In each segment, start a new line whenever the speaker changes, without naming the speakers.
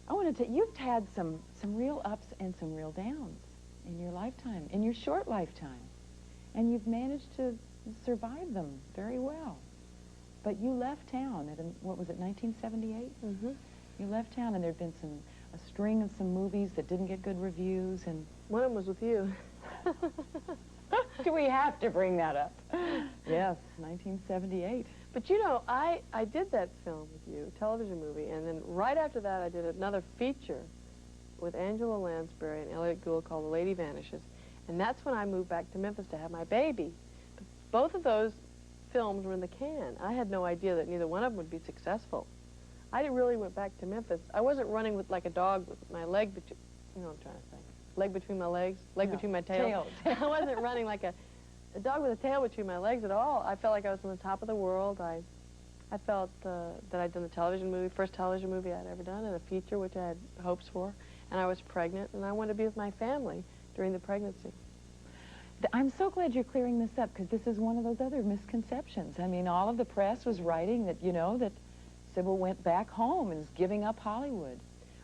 I want to tell you've had some real ups and some real downs in your lifetime, in your short lifetime. And you've managed to survive them very well. But you left town at, what was it, 1978?
Mm-hmm.
You left town, and there'd been a string of some movies that didn't get good reviews, and...
One of them was with you.
Do we have to bring that up? Yes, 1978.
But you know, I did that film with you, television movie, and then right after that I did another feature with Angela Lansbury and Elliot Gould called The Lady Vanishes. And that's when I moved back to Memphis to have my baby. But both of those films were in the can. I had no idea that neither one of them would be successful. I really went back to Memphis. I wasn't running with like a dog with my leg between, you know what I'm trying to say, leg between my legs, leg between my tail. I wasn't running like a dog with a tail between my legs at all. I felt like I was on the top of the world. I felt that I'd done the television movie, first television movie I'd ever done, and a feature which I had hopes for. And I was pregnant, and I wanted to be with my family during the pregnancy.
I'm so glad you're clearing this up, because this is one of those other misconceptions. I mean, all of the press was writing that, you know, that Cybill went back home and is giving up Hollywood.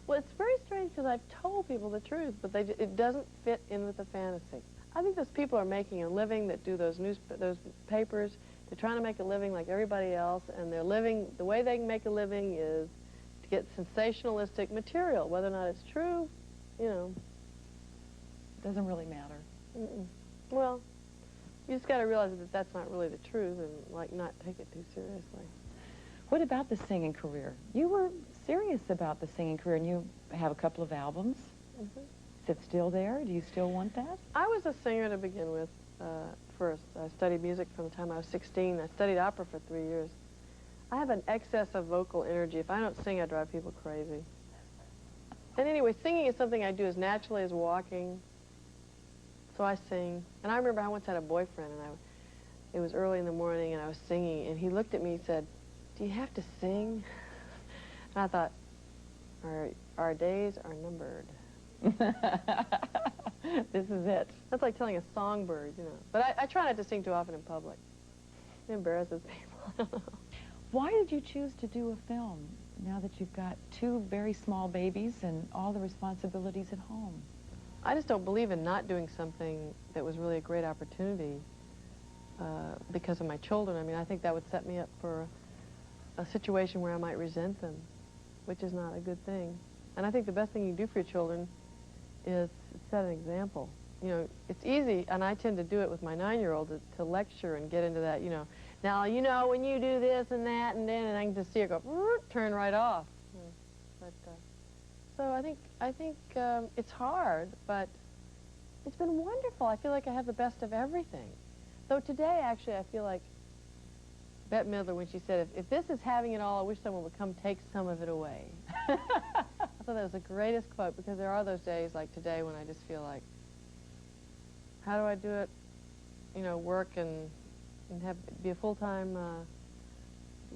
Well, it's very strange, because I've told people the truth, but it doesn't fit in with the fantasy. I think those people are making a living that do those papers. They're trying to make a living like everybody else, and they're living, the way they can make a living is to get sensationalistic material. Whether or not it's true, you know.
Doesn't really matter.
Mm-mm. Well, you just got to realize that that's not really the truth, and like not take it too seriously.
What about the singing career? You were serious about the singing career, and you have a couple of albums.
Mm-hmm.
Is it still there? Do you still want that?
I was a singer to begin with first. I studied music from the time I was 16. I studied opera for 3 years. I have an excess of vocal energy. If I don't sing, I drive people crazy. And anyway, singing is something I do as naturally as walking. So I sing. And I remember I once had a boyfriend, and it was early in the morning, and I was singing, and he looked at me and said, "Do you have to sing?" And I thought, our days are numbered.
This is it.
That's like telling a songbird, you know. But I try not to sing too often in public. It embarrasses people.
Why did you choose to do a film now that you've got 2 very small babies and all the responsibilities at home?
I just don't believe in not doing something that was really a great opportunity because of my children. I mean, I think that would set me up for a situation where I might resent them, which is not a good thing. And I think the best thing you can do for your children is set an example. You know, it's easy, and I tend to do it with my 9-year-old, to lecture and get into that, you know. Now, you know, when you do this and that and then, and I can just see her go, turn right off. But, so I think it's hard, but it's been wonderful. I feel like I have the best of everything. Though today, actually, I feel like Bette Midler when she said, if this is having it all, I wish someone would come take some of it away. I thought that was the greatest quote, because there are those days like today when I just feel like, how do I do it, you know, work and be a full-time,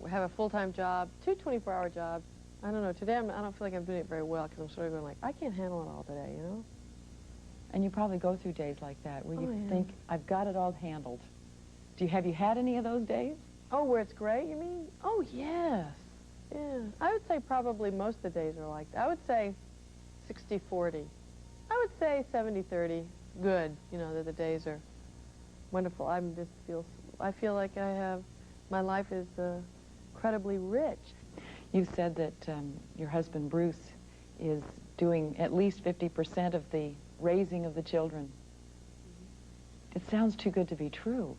have a full-time job, 2 24-hour jobs. I don't know, today I don't feel like I'm doing it very well, because I'm sort of going like, I can't handle it all today, you know?
And you probably go through days like that where you think, I've got it all handled. Have you had any of those days?
Oh, where it's great, you mean? Oh, yes. Yeah. I would say probably most of the days are like that. I would say 60-40. I would say 70-30. Good, you know, that the days are wonderful. I feel like my life is incredibly rich.
You said that your husband, Bruce, is doing at least 50% of the raising of the children. It sounds too good to be true.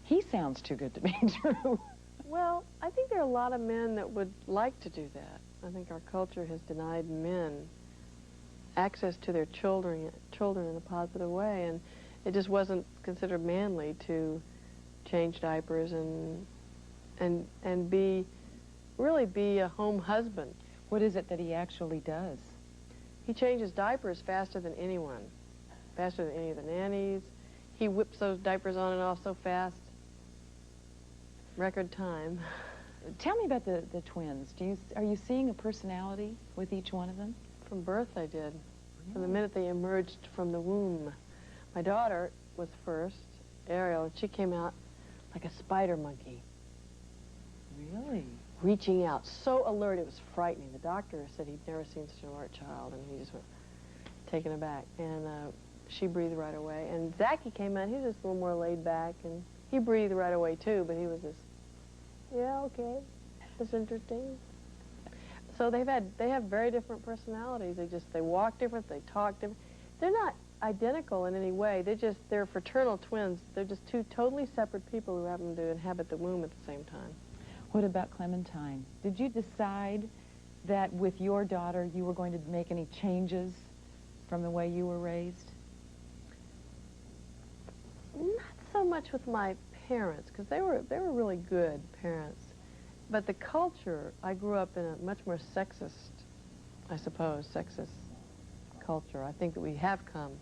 He sounds too good to be true.
Well, I think there are a lot of men that would like to do that. I think our culture has denied men access to their children in a positive way, and it just wasn't considered manly to change diapers and really be a home husband.
What is it that he actually does?
He changes diapers faster than anyone, faster than any of the nannies. He whips those diapers on and off so fast. Record time.
Tell me about the twins. Are you seeing a personality with each one of them?
From birth I did. Really? From the minute they emerged from the womb. My daughter was first, Ariel, and she came out like a spider monkey.
Really?
reaching out, so alert, it was frightening. The doctor said he'd never seen such an alert child, and he just went taken aback. And she breathed right away. And Zachy came out, he was just a little more laid back, and he breathed right away too, but he was just, yeah, okay, that's interesting. So they have very different personalities. They walk different, they talk different. They're not identical in any way. They're fraternal twins. They're just two totally separate people who happen to inhabit the womb at the same time.
What about Clementine? Did you decide that with your daughter you were going to make any changes from the way you were raised?
Not so much with my parents, because they were really good parents. But the culture, I grew up in a much more sexist, I suppose, sexist culture. I think that we have come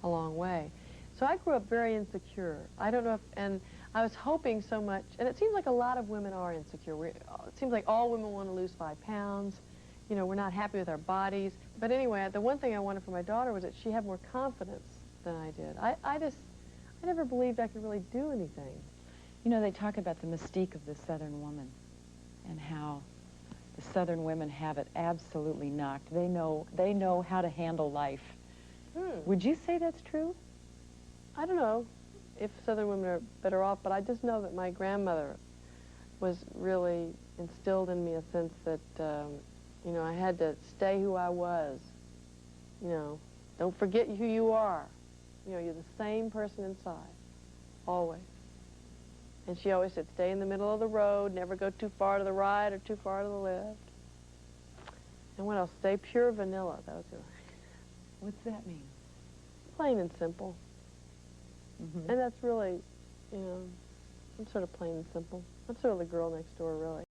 a long way. So I grew up very insecure. I don't know if, and I was hoping so much, and it seems like a lot of women are insecure. It seems like all women want to lose 5 pounds. You know, we're not happy with our bodies. But anyway, the one thing I wanted for my daughter was that she had more confidence than I did. I never believed I could really do anything.
You know, they talk about the mystique of the Southern woman and how the Southern women have it absolutely knocked. They know how to handle life. Would you say that's true?
I don't know if Southern women are better off, but I just know that my grandmother was really instilled in me a sense that, you know, I had to stay who I was. You know, don't forget who you are. You know, you're the same person inside, always. And she always said, stay in the middle of the road, never go too far to the right or too far to the left. And what else? Stay pure vanilla. That was it.
What's that mean?
Plain and simple.
Mm-hmm.
And that's really, you know, I'm sort of plain and simple. I'm sort of the girl next door, really.